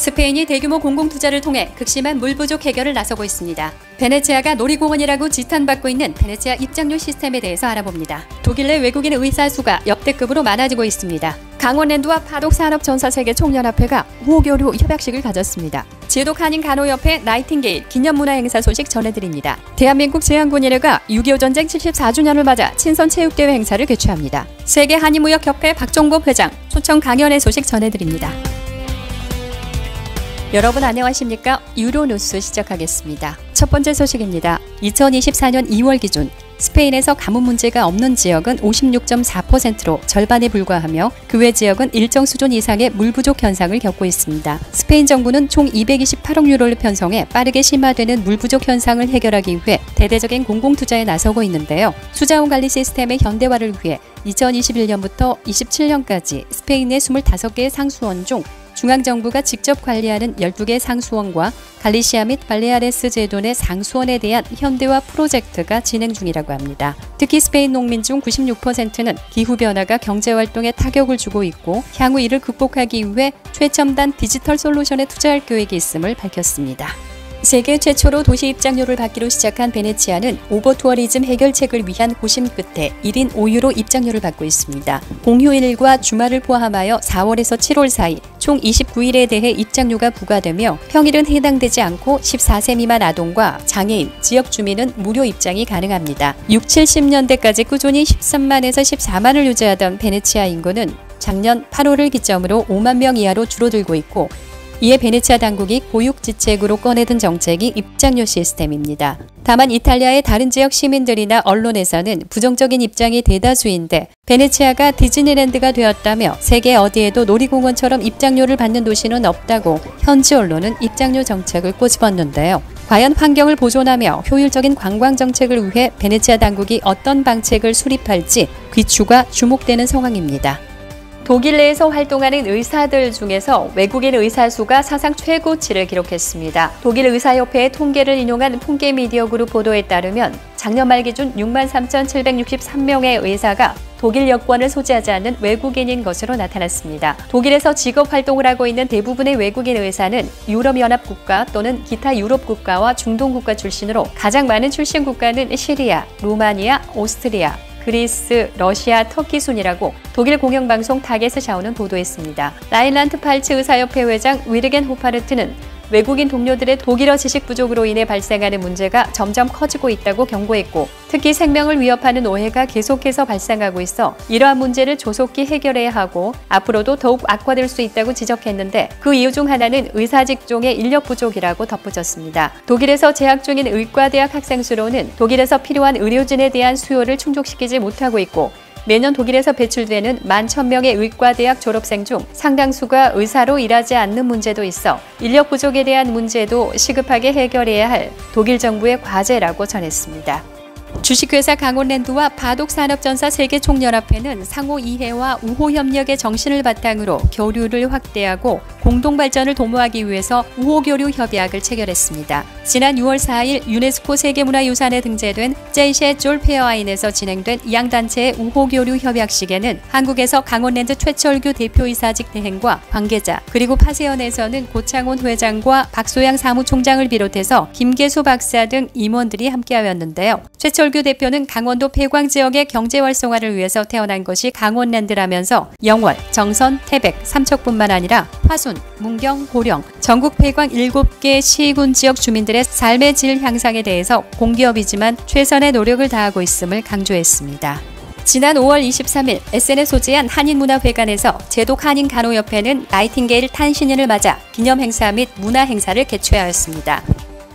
스페인이 대규모 공공투자를 통해 극심한 물 부족 해결을 나서고 있습니다. 베네치아가 놀이공원이라고 지탄받고 있는 베네치아 입장료 시스템에 대해서 알아봅니다. 독일 내 외국인 의사 수가 역대급으로 많아지고 있습니다. 강원랜드와 파독산업전사세계총연합회가 우호교류 협약식을 가졌습니다. 제독 한인 간호협회 나이팅게일 기념문화행사 소식 전해드립니다. 대한민국 제한군인회가 6.25 전쟁 74주년을 맞아 친선체육대회 행사를 개최합니다. 세계 한인무역협회 박종복 회장 초청 강연회 소식 전해드립니다. 여러분 안녕하십니까? 유로뉴스 시작하겠습니다. 첫 번째 소식입니다. 2024년 2월 기준 스페인에서 가뭄 문제가 없는 지역은 56.4%로 절반에 불과하며 그 외 지역은 일정 수준 이상의 물 부족 현상을 겪고 있습니다. 스페인 정부는 총 228억 유로를 편성해 빠르게 심화되는 물 부족 현상을 해결하기 위해 대대적인 공공투자에 나서고 있는데요. 수자원 관리 시스템의 현대화를 위해 2021년부터 27년까지 스페인 내 25개의 상수원 중 중앙정부가 직접 관리하는 12개 상수원과 갈리시아 및 발레아레스 제도 내 상수원에 대한 현대화 프로젝트가 진행 중이라고 합니다. 특히 스페인 농민 중 96%는 기후변화가 경제활동에 타격을 주고 있고 향후 이를 극복하기 위해 최첨단 디지털 솔루션에 투자할 계획이 있음을 밝혔습니다. 세계 최초로 도시 입장료를 받기로 시작한 베네치아는 오버투어리즘 해결책을 위한 고심 끝에 1인 5유로 입장료를 받고 있습니다. 공휴일과 주말을 포함하여 4월에서 7월 사이 총 29일에 대해 입장료가 부과되며 평일은 해당되지 않고 14세 미만 아동과 장애인, 지역 주민은 무료 입장이 가능합니다. 60-70년대까지 꾸준히 13만에서 14만을 유지하던 베네치아 인구는 작년 8월을 기점으로 5만 명 이하로 줄어들고 있고 이에 베네치아 당국이 고육지책으로 꺼내든 정책이 입장료 시스템입니다. 다만 이탈리아의 다른 지역 시민들이나 언론에서는 부정적인 입장이 대다수인데 베네치아가 디즈니랜드가 되었다며 세계 어디에도 놀이공원처럼 입장료를 받는 도시는 없다고 현지 언론은 입장료 정책을 꼬집었는데요. 과연 환경을 보존하며 효율적인 관광 정책을 위해 베네치아 당국이 어떤 방책을 수립할지 귀추가 주목되는 상황입니다. 독일 내에서 활동하는 의사들 중에서 외국인 의사 수가 사상 최고치를 기록했습니다. 독일 의사협회의 통계를 인용한 통계 미디어 그룹 보도에 따르면 작년 말 기준 63,763명의 의사가 독일 여권을 소지하지 않는 외국인인 것으로 나타났습니다. 독일에서 직업 활동을 하고 있는 대부분의 외국인 의사는 유럽연합 국가 또는 기타 유럽 국가와 중동 국가 출신으로 가장 많은 출신 국가는 시리아, 루마니아, 오스트리아, 그리스, 러시아, 터키 순이라고 독일 공영방송 타게스 샤우는 보도했습니다. 라인란트-팔츠 의사협회 회장 위르겐 호파르트는 외국인 동료들의 독일어 지식 부족으로 인해 발생하는 문제가 점점 커지고 있다고 경고했고 특히 생명을 위협하는 오해가 계속해서 발생하고 있어 이러한 문제를 조속히 해결해야 하고 앞으로도 더욱 악화될 수 있다고 지적했는데 그 이유 중 하나는 의사 직종의 인력 부족이라고 덧붙였습니다. 독일에서 재학 중인 의과대학 학생 수로는 독일에서 필요한 의료진에 대한 수요를 충족시키지 못하고 있고 매년 독일에서 배출되는 11,000명의 의과대학 졸업생 중 상당수가 의사로 일하지 않는 문제도 있어 인력 부족에 대한 문제도 시급하게 해결해야 할 독일 정부의 과제라고 전했습니다. 주식회사 강원랜드와 파독산업전사 세계총연합회는 상호 이해와 우호 협력의 정신을 바탕으로 교류를 확대하고 공동 발전을 도모하기 위해서 우호교류 협약을 체결했습니다. 지난 6월 4일 유네스코 세계문화유산에 등재된 제이셰 졸페어아인에서 진행된 양 단체의 우호교류 협약식에는 한국에서 강원랜드 최철규 대표이사직 대행과 관계자 그리고 파세연에서는 고창훈 회장과 박소양 사무총장을 비롯해서 김계수 박사 등 임원들이 함께하였는데요. 최철규 대표는 강원도 폐광 지역의 경제 활성화를 위해서 태어난 것이 강원랜드라면서 영월, 정선, 태백, 삼척뿐만 아니라 화순, 문경, 고령, 전국 폐광 7개 시군 지역 주민들의 삶의 질 향상에 대해서 공기업이지만 최선의 노력을 다하고 있음을 강조했습니다. 지난 5월 23일 SN에 소재한 한인문화회관에서 제독 한인간호협회는 나이팅게일 탄신일을 맞아 기념행사 및 문화행사를 개최하였습니다.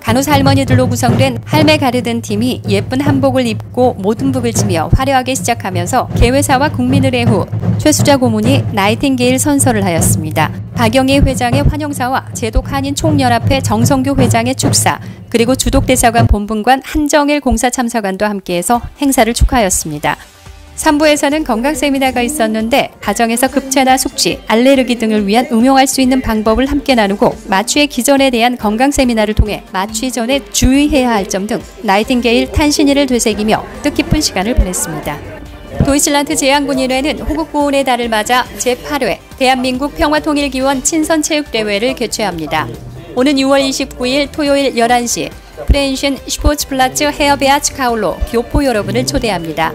간호사 할머니들로 구성된 할매 가르든 팀이 예쁜 한복을 입고 모든북을 치며 화려하게 시작하면서 개회사와 국민의례 후 최수자 고문이 나이팅게일 선서를 하였습니다. 박영희 회장의 환영사와 제독 한인 총연합회 정성규 회장의 축사 그리고 주독대사관 본분관 한정일 공사 참사관도 함께해서 행사를 축하하였습니다. 3부에서는 건강 세미나가 있었는데 가정에서 급체나 숙취, 알레르기 등을 위한 응용할 수 있는 방법을 함께 나누고 마취의 기전에 대한 건강 세미나를 통해 마취 전에 주의해야 할 점 등 나이팅게일 탄신일을 되새기며 뜻깊은 시간을 보냈습니다. 도이칠란드 제향군인회는 호국보훈의 달을 맞아 제8회 대한민국 평화통일기원 친선체육대회를 개최합니다. 오는 6월 29일 토요일 11시 프레인쉔 슈포츠플라츠 헤어베아츠 카울로 교포 여러분을 초대합니다.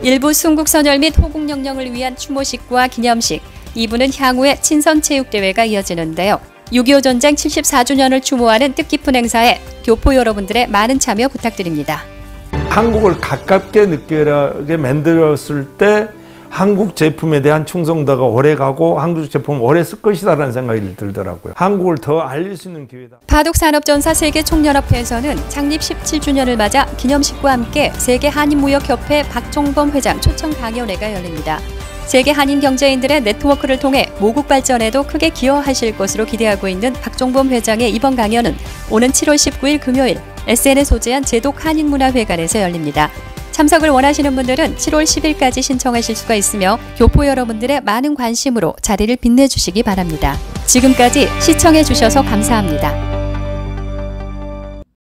1부 순국선열 및 호국영령을 위한 추모식과 기념식, 2부는 향후의 친선체육대회가 이어지는데요. 6.25 전쟁 74주년을 추모하는 뜻깊은 행사에 교포 여러분들의 많은 참여 부탁드립니다. 한국을 가깝게 느끼게 만들었을 때 한국 제품에 대한 충성도가 오래가고 한국 제품을 오래 쓸 것이다라는 생각이 들더라고요. 한국을 더 알릴 수 있는 기회다. 파독산업전사 세계총연합회에서는 창립 17주년을 맞아 기념식과 함께 세계한인무역협회 박종범 회장 초청 강연회가 열립니다. 세계 한인 경제인들의 네트워크를 통해 모국 발전에도 크게 기여하실 것으로 기대하고 있는 박종범 회장의 이번 강연은 오는 7월 19일 금요일 SN에 소재한 제독 한인문화회관에서 열립니다. 참석을 원하시는 분들은 7월 10일까지 신청하실 수가 있으며 교포 여러분들의 많은 관심으로 자리를 빛내주시기 바랍니다. 지금까지 시청해 주셔서 감사합니다.